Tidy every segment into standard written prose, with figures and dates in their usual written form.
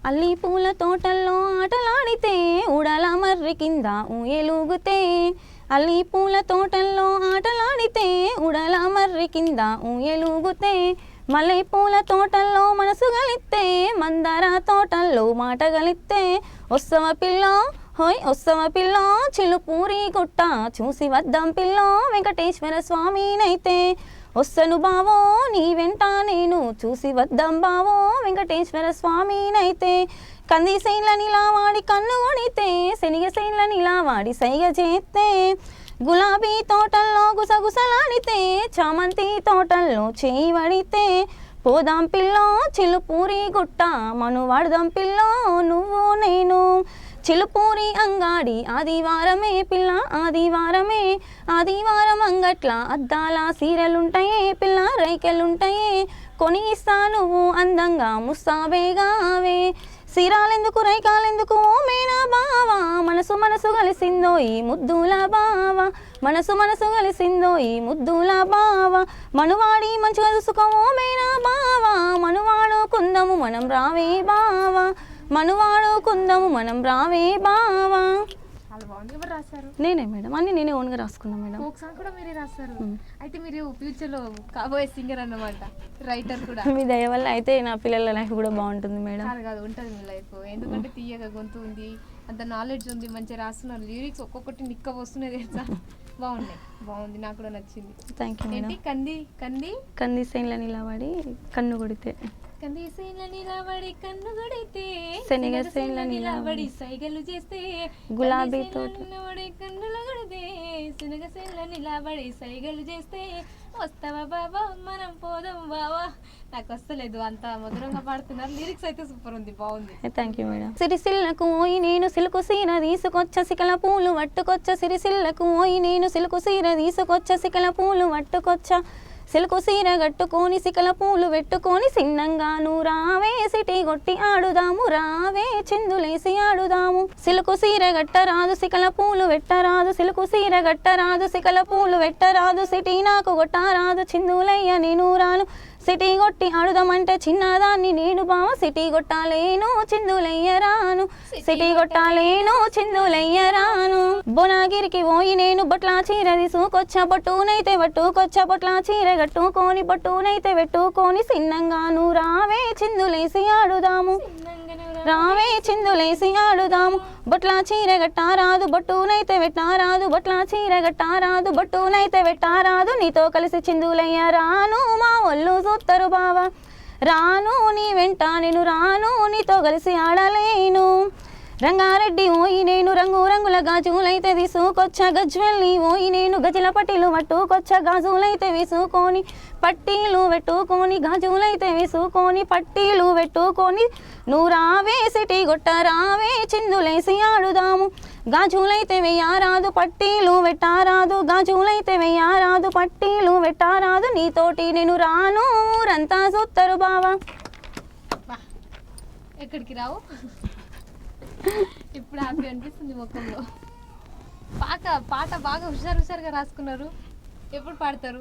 అల్లి పూల తోటల్లో ఆటలాడితే ఉడల మర్రి కింద ఊయలుగుతే అల్లి పూల తోటల్లో ఆటలాడితే ఉడల మర్రి కింద ఊయలుగుతే మల్లె పూల తోటల్లో మనసు గలిస్తే మందార తోటల్లో మాట గలిస్తే వస్తవ పిల్ల హోయ్ వస్తవ పిల్ల చిలుపూరి గుట్ట చూసి వద్దాం పిల్ల వెంకటేశ్వర స్వామినైతే వస్తను బావో నీ వెంట నేను చూసి వద్దాం బావో వెంకటేశ్వర స్వామినైతే కంది సైన్ల నిలావాడి కన్ను కొడితే శనిగ సైన్ల నిలావాడి సైగ చేస్తే గులాబీ తోటల్లో గుసగుసలాడితే చామంతి తోటల్లో చేయి వడితే పోదాం పిల్లో చిలుపూరి గుట్ట మనువాడదాం పిల్లో నువ్వు నేను చిలుపూరి అంగాడి ఆదివారమే పిల్ల ఆదివారమే ఆదివారం అంగట్ల అద్దాల సీరలుంటాయే పిల్ల రైకెలుంటాయే కొని ఇస్తా నువ్వు అందంగా ముస్తాబేగావే సీరాలెందుకు రైకాలెందుకు ఓ మేనా బావా మనసు మనసు కలిసిందో ఈ ముద్దుల బావా మనసు మనసు కలిసిందో ఈ ముద్దుల బావా మనువాడి మంచిగా చూసుకో ఓ మేనా బావా మనువాడు కుందము మనం రావే బావా మనువాడు కుందము మనం రావే బావా. నేనే మేడం అన్ని నేనే ఓన్గా రాసుకున్నా మేడం. ఫోక్ సాంగ్ కూడా మీరే రాస్తారు. అయితే మీరు ఫ్యూచర్లో కాబోయే సింగర్ అన్నమాట, రైటర్ కూడా. మీ దయ వల్ల అయితే నా పిల్లల లైఫ్ కూడా బాగుంటుంది మేడం. కాదు ఉంటుంది మీ లైఫ్, ఎందుకంటే తీయగా గొంతు ఉంది, అంత నాలెడ్జ్ ఉంది, మంచిగా రాస్తున్నారు. లిరిక్స్ ఒక్కొక్కటి నిక్క వస్తున్నాయి తెలుసా, బాగున్నాయి, బాగుంది, నాకు కూడా నచ్చింది. Thank you madam. కంది కంది కంది సైన్ల నిలబడి కన్ను కొడితే కంది సైన్ల నిలబడి కన్ను కొడితే శనిగ సైన్ల నిలబడి సైగలు చేస్తే గులాబీ తోట నిలబడి కన్నుల కొడితే శనగ సైన్ల నిలబడి సైగలు చేస్తే వస్తావా బాబా మనం పోదాం బావా. నాకు వస్తలేదు, అంత మధురంగా పాడుతున్నారు. లిరిక్స్ అయితే సూపర్ ఉంది, బాగుంది. Thank you madam. సిరిసిల్లకు ఓయి నేను సిలుకు సీర తీసుకొచ్చ సికల పూలు పట్టుకొచ్చ సిరిసిల్లకు ఓయి నేను సిలుకు సీర తీసుకొచ్చ సికల పూలు పట్టుకొచ్చ సిలుకు సీర కట్టుకొని సికల పూలు పెట్టుకొని సిన్నంగాను రావే సిటీ కొట్టి ఆడుదాము రావే చిందులేసి ఆడుదాము. సిలుకు సీర గట్టరాదు సికల పూలు పెట్టరాదు సిలుకు సీర గట్టరాదు సికల పూలు పెట్టరాదు సిటీ నాకు కొట్టరాదు చిందులయ్య నేను రాను సిటీ కొట్టి ఆడుదామంటే చిన్నదాన్ని నేను బావ సిటీ కొట్టాలేను చిందులయ్యరాను సిటీ కొట్టాలేను చిందులయ్యరాను. బొనాగిరికి పోయి నేను బొట్లా చీర తీసుకొచ్చ బొట్టునైతే పట్టుకొచ్చ బొట్లా చీర కట్టుకొని బొట్టునైతే పెట్టుకొని సిన్నంగాను రావే చిందులేసి ఆడుదాము రావే చిందులేసి ఆడుదాము. బొట్లా చీర గట్టారాదు బొట్టునైతే పెట్టారాదు బొట్లా చీర గట్టారాదు బొట్టునైతే పెట్టారాదు నీతో కలిసి చిందులయ్య రాను మా ఒళ్ళు చూస్తారు బావా రాను నీ వెంట నేను రాను నీతో కలిసి ఆడలేను. రంగారెడ్డి ఓయి నేను రంగు రంగుల గాజులైతే తీసుకొచ్చ గజ్వెల్లి ఓయి నేను గజల పట్టీలు పట్టుకొచ్చ గాజులైతే వేసుకొని పట్టీలు పెట్టుకొని గాజులైతే వేసుకొని పట్టీలు పెట్టుకొని నువ్వు రావే సిటీ గొట్ట రావే చిందులేసి ఆడుదాము. గాజులైతే వెయ్యారాదు పట్టీలు పెట్టారాదు గాజులైతే వెయ్యారాదు పట్టీలు పెట్టారాదు నీతోటి నేను రాను ఊరంతా చూస్తారు బావా. ఎక్కడికి రావు ఇప్పుడు హ్యాపీ అనిపిస్తుంది ముఖంలో. పాట బాగా హుషారుగా రాసుకున్నారు. ఎప్పుడు పాడతారు?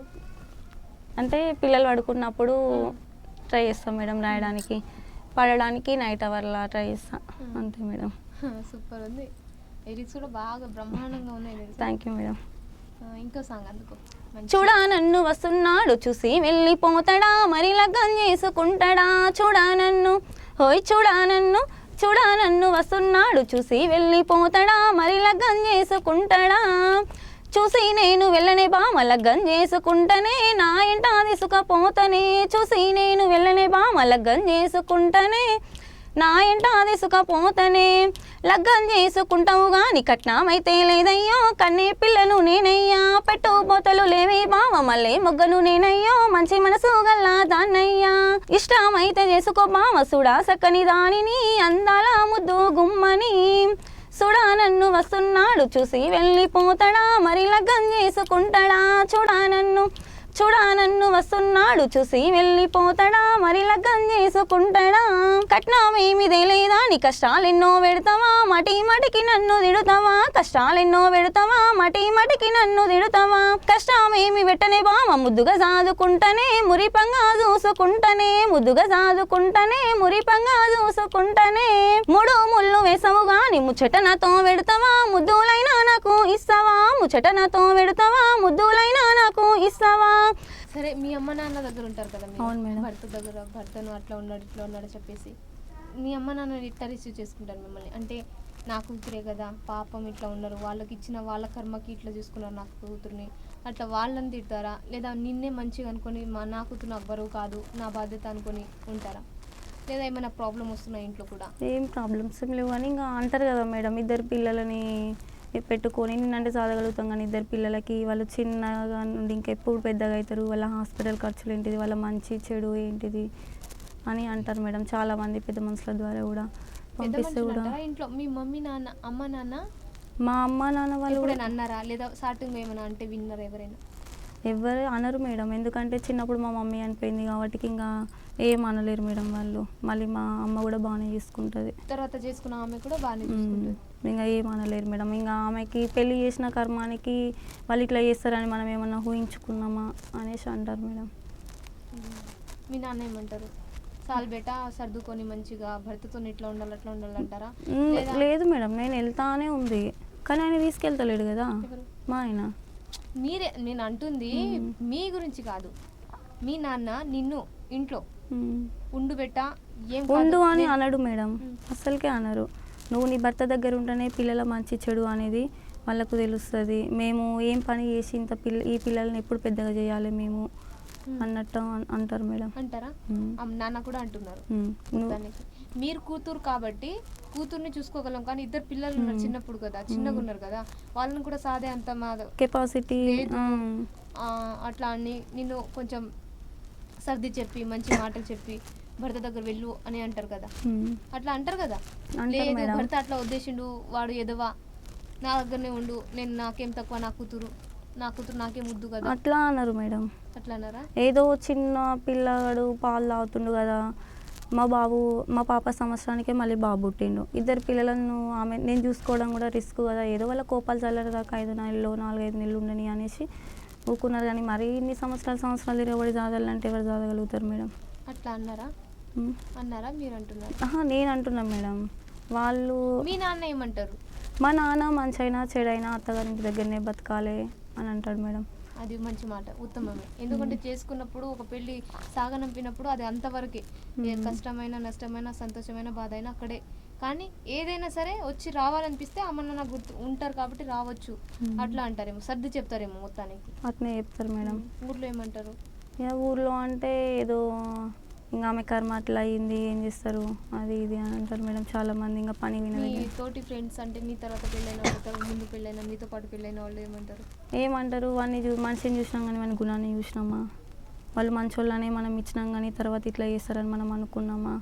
అంటే పిల్లలు పడుకున్నప్పుడు ట్రై చేస్తాం మేడం రాయడానికి, పాడడానికి నైట్ అవర్లా ట్రై చేస్తా అంతే మేడం. సూపర్ ఉంది, లిరిక్స్ కూడా బాగా బ్రహ్మాండంగా ఉన్నాయి. Thank you madam. ఇంకో సాంగ్ అందుకో. చూడా నన్ను వస్తున్నాడు చూసి వెళ్ళిపోతాడా మరి లగ్గం చేసుకుంటాడా చూడా నన్ను హోయ్ చూడా నన్ను చూడా నన్ను వస్తున్నాడు చూసి వెళ్ళిపోతాడా మరి లగ్గం చేసుకుంటాడా చూసి నేను వెళ్ళనే బామ లగ్గం చేసుకుంటనే నా ఎంట తీసుకపోతనే చూసి నేను వెళ్ళనే బామ లగ్గం చేసుకుంటనే నా ఎంట తీసుకపోతనే లగ్గం చేసుకుంటావు గాని కట్నమైతే లేదయ్యో కన్నే పిల్లను నేనయ్యా పెట్టుబోతలు లేవే బావ మళ్ళీ మొగ్గను నేనయ్యో మంచి మనసు గల్లా దాన్నయ్యా ఇష్టమైతే చేసుకో బావ సుడా సక్కని దానిని అందాల ముద్దు గుమ్మని చూడా నన్ను వస్తున్నాడు చూసి వెళ్ళిపోతాడా మరి లగ్గం చేసుకుంటాడా చూడా నన్ను చూడా నన్ను వస్తున్నాడు చూసి వెళ్ళిపోతాడా మరి లగ్గం చేసుకుంటాడా కట్నమేమి తెలియదా నీ కష్టాలెన్నో పెడతావా మటి మటికి నన్ను తిడుతావా కష్టాలెన్నో పెడతావా మటి మటికి నన్ను తిడుతావా కష్టమేమి పెట్టనే బామ ముద్దుగా సాదుకుంటనే మురిపంగా చూసుకుంటనే ముద్దుగా సాదుకుంటనే మురిపంగా చూసుకుంటనే మూడు ముళ్ళు వేసవు గాని ముచ్చట నాతో పెడతావా ముద్దులైనా నాకు ఇస్తావా ముచ్చట నాతో పెడతావా ముద్దులైనా నాకు ఇస్తావా. సరే మీ అమ్మ నాన్న దగ్గర ఉంటారు కదా మీరు. అవును మేడం. భర్త దగ్గర భర్తను అట్లా ఉన్నాడు ఇట్లా ఉన్నాడు చెప్పేసి మీ అమ్మ నాన్న ఇట్లా రిసీవ్ చేసుకుంటారు మిమ్మల్ని అంటే నా కూతురే కదా పాపం ఇట్లా ఉన్నారు వాళ్ళకి ఇచ్చిన వాళ్ళ కర్మకి ఇట్లా చూసుకున్నారు నా కూతుర్ని అట్లా వాళ్ళని తిడతారా లేదా నిన్నే మంచిగా అనుకొని నా కూతురు నాకు బరువు కాదు నా బాధ్యత అనుకొని ఉంటారా లేదా ఏమైనా ప్రాబ్లం వస్తున్నాయి ఇంట్లో కూడా? ఏం ప్రాబ్లమ్స్ ఏం లేవు అని ఇంకా అంటారు కదా మేడం ఇద్దరు పిల్లలని పెట్టుకొని నేనంటే చదవగలుగుతాం కానీ ఇద్దరు పిల్లలకి వాళ్ళు చిన్నగా నుండి ఇంకెప్పుడు పెద్దగా అవుతారు వాళ్ళ హాస్పిటల్ ఖర్చులు ఏంటిది వాళ్ళ మంచి చెడు ఏంటిది అని అంటారు మేడం చాలామంది పెద్ద మనుషుల ద్వారా కూడా పంపిస్తే కూడా. ఇంట్లో మీ మమ్మీ నాన్న అమ్మ నాన్న మా అమ్మ నాన్న వాళ్ళు ఎప్పుడైనా అన్నారా లేదా స్టార్టింగ్ ఏమైనా అంటే విన్నారా ఎవరైనా? ఎవరు అనరు మేడం ఎందుకంటే చిన్నప్పుడు మా మమ్మీ అనిపోయింది కాబట్టి ఇంకా ఏం అనలేరు మేడం వాళ్ళు. మళ్ళీ మా అమ్మ కూడా బాగానే చూసుకుంటుంది తర్వాత చేసుకున్న ఆమె కూడా బాగానే చూసుకుంటుంది. ఇంకా ఏం అనలేరు మేడం. ఇంకా ఆమెకి పెళ్లి చేసిన కర్మానికి వాళ్ళు ఇట్లా చేస్తారని మనం ఏమన్నా ఊహించుకున్నామా అనేసి అంటారు మేడం. మీ నాన్న ఏమంటారు? చాలు బేటా సర్దుకొని మంచిగా భర్తతో ఇట్లా ఉండాలి అట్లా ఉండాలి అంటారా? లేదు మేడం నేను వెళ్తానే ఉంది కానీ ఆయన తీసుకెళ్తలేడు కదా మా ఆయన. మీరే నేను అంటుంది మీ గురించి కాదు. మీ నాన్న నిన్ను ఇంట్లో ఉండు బెట్టా ఏం ఉండు అని అనడు మేడం అస్సలకే అనరు. నువ్వు నీ భర్త దగ్గర ఉంటేనే పిల్లల మంచి చెడు అనేది వాళ్ళకు తెలుస్తుంది. మేము ఏం పని చేసి ఇంత ఈ పిల్లల్ని ఎప్పుడు పెద్దగా చేయాలి మేము అన్నట్టు అంటారు మేడం. అంటారా? నాన్న కూడా అంటున్నారు. మీరు కూతురు కాబట్టి కూతుర్ని చూసుకోగలం కానీ ఇద్దరు పిల్లలు ఉన్నారు చిన్నప్పుడు కదా చిన్నగా ఉన్నారు కదా వాళ్ళని కూడా సాదే అంత మా కెపాసిటీ అట్లా అని నిన్ను కొంచెం సర్ది చెప్పి మంచి మాటలు చెప్పి భర్త దగ్గర వెళ్ళు అని అంటారు కదా అట్లా అంటారు కదా. లేదు భర్త అట్లా ఉద్దేశిండు వాడు ఎదవా నా దగ్గరనే ఉండు నేను నాకేం తక్కువ నా కూతురు నాకే ముద్దు కదా అట్లా అన్నారు మేడం. అట్లా అన్నారా? ఏదో చిన్న పిల్లగాడు పాలు తాగుతుండు కదా మా పాప సంవత్సరానికే మళ్ళీ బాబు పుట్టిండు. ఇద్దరు పిల్లలను ఆమె నేను చూసుకోవడం కూడా రిస్క్ కదా ఏదో వాళ్ళ కోపాలు చల్లరదాకా 5 నెలలు 4-5 నెలలు ఉండని అనేసి ఊకున్నారు కానీ మరీ ఇన్ని సంవత్సరాలు ఎవరు చదవాలంటే ఎవరు చదవగలుగుతారు మేడం? అట్లా అన్నారా మీరు అంటున్నారు? నేను అంటున్నా మేడం. వాళ్ళు మీ నాన్న ఏమంటారు? మా నాన్న మంచి అయినా చెడైనా అత్తగారింటి దగ్గరనే బతకాలి అని అంటాడు మేడం. అది మంచి మాట ఉత్తమమే. ఎందుకంటే చేసుకున్నప్పుడు ఒక పెళ్లి సాగనంపినప్పుడు అది అంతవరకే కష్టమైన నష్టమైన సంతోషమైన బాధ అయినా అక్కడే. కానీ ఏదైనా సరే వచ్చి రావాలనిపిస్తే అమ్మ నాన్న గుర్తు ఉంటారు కాబట్టి రావచ్చు అట్లా అంటారేమో సర్ది చెప్తారేమో మొత్తానికి. అట్నే చెప్తారు మేడం. ఊర్లో ఏమంటారు? ఊర్లో అంటే ఏదో ఇంకా ఆమె కర్మ అట్లా అయ్యింది ఏం చేస్తారు అది ఇది అని అంటారు మేడం చాలా మంది. ఇంకా పని వినది. తోటి ఫ్రెండ్స్ అంటే మీ తర్వాత పెళ్ళైన ముందు పెళ్ళైన మీతో పాటు పెళ్ళైన వాళ్ళు ఏమంటారు వాడిని మనిషిని చూసినాం కానీ మన గుణాన్ని చూసినామా వాళ్ళు మంచోళ్ళనే మనం ఇచ్చినాం కానీ తర్వాత ఇట్లా చేస్తారని మనం అనుకున్నామా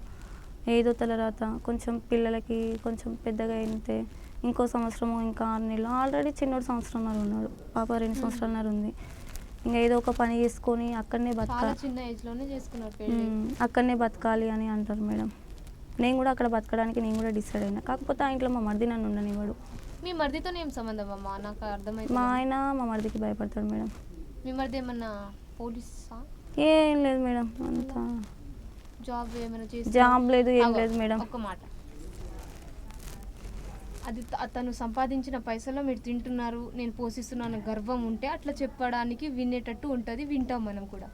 ఏదో తర్వాత కొంచెం పిల్లలకి కొంచెం పెద్దగా అయితే ఇంకో సంవత్సరము ఇంకా 6 నెలలు ఆల్రెడీ చిన్నోడు సంవత్సరంన్నర ఉన్నాడు పాప 2 సంవత్సరాలన్నర ఉంది. ఇంకా ఏదో ఒక పని చేసుకొని అక్కడనే బతకాలి చిన్న ఏజ్లోనే చేసుకున్నారు అక్కడనే బతకాలి అని అంటారు మేడం. నేను కూడా అక్కడ బతకడానికి నేను కూడా డిసైడ్ అయినా కాకపోతే ఆ ఇంట్లో మా మరిది నన్ను ఉండనివాడు. మీ మరిదితో ఏం సంబంధం అమ్మా? నాకు అర్థమైంది. మా ఆయన మా మరిదికి భయపడతాడు మేడం. మీ మరిది ఏమన్నా పోలీసా? ఏం లేదు మేడం అంతా జాబ్ ఏమైనా చేసి జాబ్ లేదు ఏం లేదు మేడం. ఒక్క మాట అది అతను సంపాదించిన పైసలో మీరు తింటున్నారు నేను పోషిస్తున్నాను గర్వం ఉంటే అట్లా చెప్పడానికి వినేటట్టు ఉంటుంది వింటాం మనం కూడా.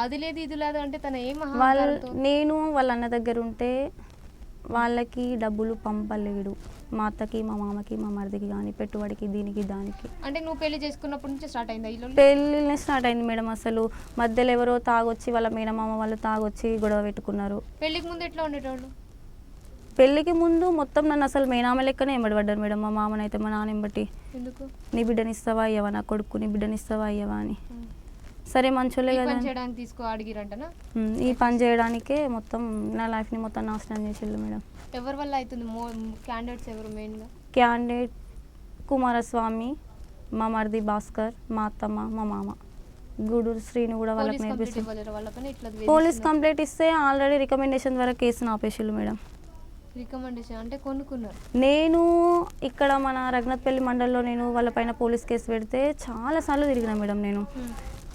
అది లేదు ఇది లేదు అంటే తన ఏం నేను వాళ్ళ అన్న దగ్గర ఉంటే వాళ్ళకి డబ్బులు పంపలేడు మా అత్తకి మా మామకి మా మరిదికి కానీ పెట్టుబడికి దీనికి దానికి. అంటే నువ్వు పెళ్లి చేసుకున్నప్పటి నుంచి స్టార్ట్ అయిందా? పెళ్ళినే స్టార్ట్ అయింది మేడం. అసలు మధ్యలో ఎవరో తాగొచ్చి వాళ్ళ మేనమామ వాళ్ళు తాగొచ్చి గొడవ పెట్టుకున్నారు. పెళ్లికి ముందు ఎట్లా ఉండేటోళ్ళు? పెళ్ళికి ముందు మొత్తం నన్ను అసలు మేనామ లెక్కనే ఎంబడిపడ్డారు మేడం. మా మామనైతే మా నాన్న ఎంబటి నీ బిడ్డనిస్తావా అయ్యవా నా కొడుకు నీ బిడ్డనిస్తావా అయ్యవా అని. సరే మంచోళ్ళే కదా ఈ పని చేయడానికే మొత్తం నా లైఫ్ని మొత్తం నాశనం చేసేళ్ళు మేడం. ఎవరి వల్ల అవుతుంది? క్యాండిడేట్స్ ఎవరు మెయిన్గా? క్యాండిడేట్ కుమారస్వామి, మా మరిది భాస్కర్, మా అత్తమ్మ, మా మామ. గూడూరు శ్రీని కూడా వాళ్ళకి పోలీస్ కంప్లీట్ నేర్పిస్తుంది. ఇవ్వలేరు వాళ్ళపైన ఇట్లా పోలీస్ కంప్లైంట్ ఇస్తే ఆల్రెడీ రికమెండేషన్ ద్వారా కేసును ఆపేసిళ్ళు మేడం. రికమెండేషన్ అంటే కొనుక్కున్నారు. నేను ఇక్కడ మన రఘునాథ్పల్లి మండలంలో నేను వాళ్ళ పైన పోలీస్ కేసు పెడితే చాలాసార్లు తిరిగిన మేడం. నేను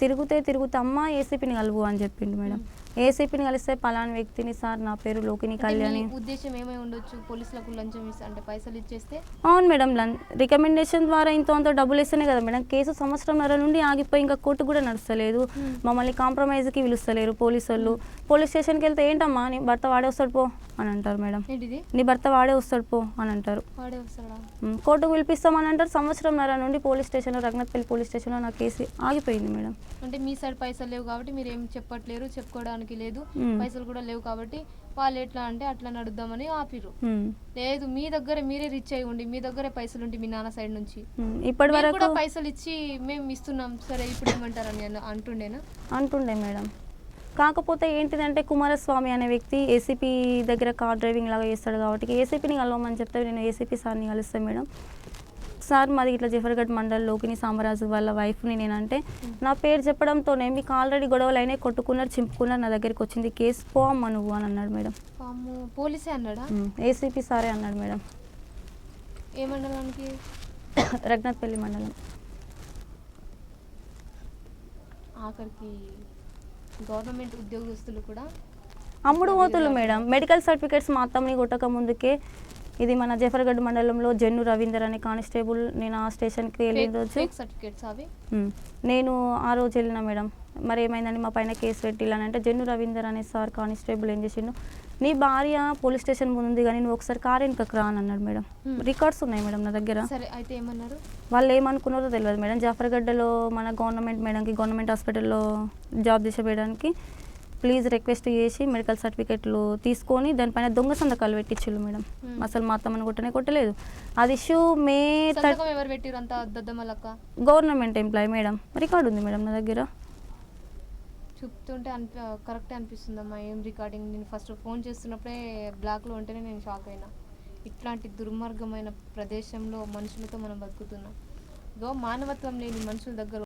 తిరుగుతే అమ్మ ఏసీపీని కలువు అని చెప్పిండు మేడం. ఏసీపీని కలిస్తే పలానా వ్యక్తిని సార్ నా పేరు లోకిని కళ్యాణి. ఉద్దేశం ఏమై ఉండొచ్చు పోలీసులకు లంచం ఇస్తే అంటే పైసలు ఇచ్చేస్తే? అవును మేడం, రికమెండేషన్ ద్వారా ఇంత డబ్బులు ఇస్తేనే కదా మేడం కేసు సంవత్సరంన్నర నుండి ఆగిపోయి ఇంకా కోర్టు కూడా నడుస్తలేదు. మమ్మల్ని కాంప్రమైజ్కి పిలుస్తలేరు పోలీసు వాళ్ళు. పోలీస్ స్టేషన్కి వెళ్తే ఏంటమ్మా నీ భర్త వాడే వస్తాడు పో అని అంటారు మేడం. నీ భర్త వాడే వస్తాడు పో అని అంటారు. కోర్టుకు పిలిపిస్తామని అంటారు. సంవత్సరంన్నర నుండి పోలీస్ స్టేషన్లో రఘునాథ్పల్లి పోలీస్ స్టేషన్లో నా కేసు ఆగిపోయింది మేడం. అంటే మీ సైడ్ పైసలు లేవు కాబట్టి మీరు ఏం చెప్పట్లేరు, చెప్పుకోవడానికి లేదు, పైసలు కూడా లేవు కాబట్టి వాళ్ళు ఎట్లా అంటే అట్లా నడుద్దామని ఆపిరు. లేదు మీ దగ్గర మీరే రిచ్ అయి ఉండి మీ దగ్గరే పైసలు ఉండి మీ నాన్న సైడ్ నుంచి ఇప్పటి వరకు కూడా పైసలు ఇచ్చి మేము ఇస్తున్నాం సరే ఇప్పుడు ఏమంటారని అంటుండే మేడం. కాకపోతే ఏంటిదంటే కుమారస్వామి అనే వ్యక్తి ఏసీపీ దగ్గర కార్ డ్రైవింగ్ లాగా చేస్తాడు కాబట్టి ఏసీపీని కలవమని చెప్తే నేను ఏసీపీ సార్ని కలుస్తాను మేడం. సార్ మాది ఇట్లా జఫర్గఢ్ మండల్ లోకిని సామరాజు వాళ్ళ వైఫ్ని నేనంటే నా పేరు చెప్పడంతోనే మీకు ఆల్రెడీ గొడవలు అయినాయి, కొట్టుకున్నారు, చింపుకున్నారు, నా దగ్గరికి వచ్చింది కేసు పో అమ్మ నువ్వు అని అన్నాడు మేడం. పోలీసే అన్నాడా? ఏసీపీ సారే అన్నాడు మేడం. ఏ మండలానికి? రఘునాథ్పల్లి మండలం. ఆఖరికి గవర్నమెంట్ ఉద్యోగస్తులు కూడా అమ్ముడు పోతులు మేడం. మెడికల్ సర్టిఫికేట్స్ మా అత్తమ్మని కొట్టక ముందుకే ఇది మన జఫర్గఢ్ మండలంలో జన్ను రవీందర్ అనే కానిస్టేబుల్ నేను ఆ స్టేషన్కి వెళ్ళిన రోజు నేను ఆ రోజు వెళ్ళిన మేడం. మరి ఏమైందని మా పైన కేసు పెట్టిల్లానంటే జన్ను రవీందర్ అనే సార్ కానిస్టేబుల్ ఏం చేసిండు, నీ భార్య పోలీస్ స్టేషన్ ముందు ఉంది కానీ నువ్వు ఒకసారి కార్ వెనుకకు రా అని అన్నాడు మేడం. రికార్డ్స్ ఉన్నాయి మేడం నా దగ్గర. అయితే ఏమన్నారు వాళ్ళు ఏమనుకున్నారో తెలియదు మేడం. జఫర్గఢ్లో మన గవర్నమెంట్ మేడంకి గవర్నమెంట్ హాస్పిటల్లో జాబ్ చేసేయడానికి ప్లీజ్ రిక్వెస్ట్ చేసి మెడికల్ సర్టిఫికేట్లు తీసుకొని దానిపైన దొంగ సంతకాలు పెట్టించుళ్ళు మేడం. అసలు మా అత్తమ్మని కొట్టలేదు. అది ఇష్యూ మే గవర్నమెంట్ ఎంప్లాయీ మేడం. రికార్డు ఉంది మేడం నా దగ్గర. చెప్తుంటే కరెక్ట్ అనిపిస్తుందమ్మా. ఏం రికార్డింగ్? నేను ఫస్ట్ ఫోన్ చేస్తున్నప్పుడే బ్లాక్లో ఉంటేనే నేను షాక్ అయినా. ఇట్లాంటి దుర్మార్గమైన ప్రదేశంలో మనుషులతో మనం బతుకుతున్నాం. మానవత్వం లేని మనుషుల దగ్గర